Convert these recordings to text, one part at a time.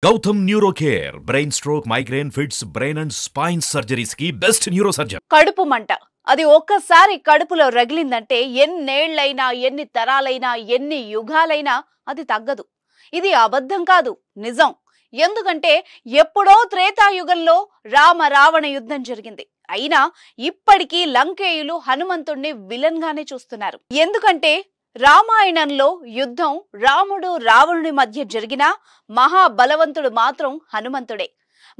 Gautam Neurocare, brain stroke, migraine, fits, brain and spine surgeries की best neurosurgeon. కడుపు మంట అది ఒక్కసారి కడుపులో రగిలిందంటే ఎన్నేళ్లైనా ఎన్ని తరాలైనా ఎన్ని యుగాలైనా అది తగ్గదు. ఇది అబద్ధం కాదు, నిజం. ఎందుకంటే ఎప్పుడో త్రేతాయుగంలో రామ రావణ యుద్ధం జరిగింది. అయినా ఇప్పటికీ లంకేయులు హనుమంతుణ్ణి విలన్ గానే చూస్తున్నారు. ఎందుకంటే రామాయణంలో యుద్ధం రాముడు రావణుడి మధ్య జరిగినా మహాబలవంతుడు మాత్రం హనుమంతుడే.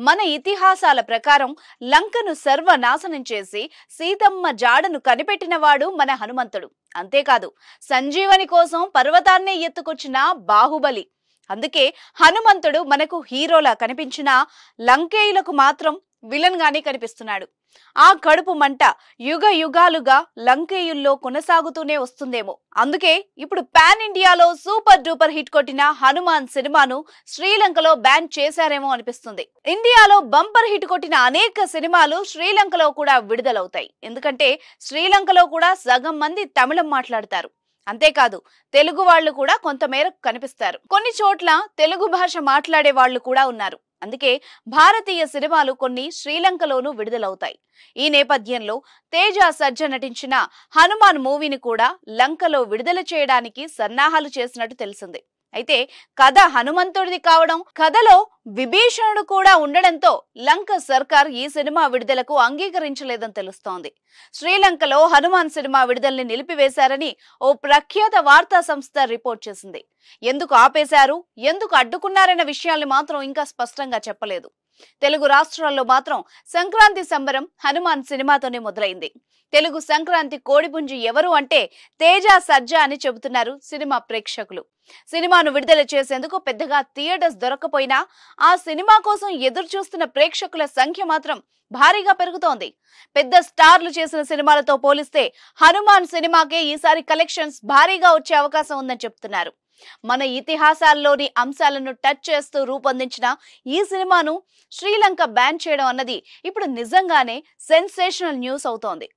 మన ఇతిహాసాల ప్రకారం లంకను సర్వనాశనం చేసి సీతమ్మ జాడను కనిపెట్టినవాడు మన హనుమంతుడు. అంతేకాదు, సంజీవని కోసం పర్వతాన్నే ఎత్తుకొచ్చిన బాహుబలి. అందుకే హనుమంతుడు మనకు హీరోలా కనిపించినా లంకేయులకు మాత్రం విలన్ గానే కనిపిస్తున్నాడు. ఆ కడుపు మంట యుగ యుగాలుగా లంకేయుల్లో కొనసాగుతూనే వస్తుందేమో. అందుకే ఇప్పుడు పాన్ ఇండియాలో సూపర్ డూపర్ హిట్ కొట్టిన హనుమాన్ సినిమాను శ్రీలంకలో బ్యాన్ చేశారేమో అనిపిస్తుంది. ఇండియాలో బంపర్ హిట్ కొట్టిన అనేక సినిమాలు శ్రీలంకలో కూడా విడుదలవుతాయి. ఎందుకంటే శ్రీలంకలో కూడా సగం మంది తమిళం మాట్లాడతారు. అంతేకాదు, తెలుగు వాళ్ళు కూడా కొంతమేరకు కనిపిస్తారు. కొన్ని చోట్ల తెలుగు భాష మాట్లాడే వాళ్ళు కూడా ఉన్నారు. అందుకే భారతీయ సినిమాలు కొన్ని శ్రీలంకలోనూ విడుదలవుతాయి. ఈ నేపథ్యంలో తేజ సజ్జ నటించిన హనుమాన్ మూవీని కూడా లంకలో విడుదల చేయడానికి సన్నాహాలు చేసినట్టు తెలిసింది. అయితే కథ హనుమంతుడిది కావడం, కథలో విభీషణుడు కూడా ఉండడంతో లంక సర్కార్ ఈ సినిమా విడుదలకు అంగీకరించలేదని తెలుస్తోంది. శ్రీలంకలో హనుమాన్ సినిమా విడుదలని నిలిపివేశారని ఓ ప్రఖ్యాత వార్తా సంస్థ రిపోర్ట్ చేసింది. ఎందుకు ఆపేశారు, ఎందుకు అడ్డుకున్నారన్న విషయాల్ని మాత్రం ఇంకా స్పష్టంగా చెప్పలేదు. తెలుగు రాష్ట్రాల్లో మాత్రం సంక్రాంతి సంబరం హనుమాన్ సినిమాతోనే మొదలైంది. తెలుగు సంక్రాంతి కోడిపుంజి ఎవరు అంటే తేజ సజ్జ అని చెబుతున్నారు సినిమా ప్రేక్షకులు. సినిమాను విడుదల చేసేందుకు పెద్దగా థియేటర్స్ దొరక్కపోయినా ఆ సినిమా కోసం ఎదురు చూస్తున్న ప్రేక్షకుల సంఖ్య మాత్రం భారీగా పెరుగుతోంది. పెద్ద స్టార్లు చేసిన సినిమాలతో పోలిస్తే హనుమాన్ సినిమాకే ఈసారి కలెక్షన్స్ భారీగా వచ్చే అవకాశం ఉందని చెప్తున్నారు. మన ఇతిహాసాల్లోని అంశాలను టచ్ చేస్తూ రూపొందించిన ఈ సినిమాను శ్రీలంక బ్యాన్ చేయడం అన్నది ఇప్పుడు నిజంగానే సెన్సేషనల్ న్యూస్ అవుతోంది.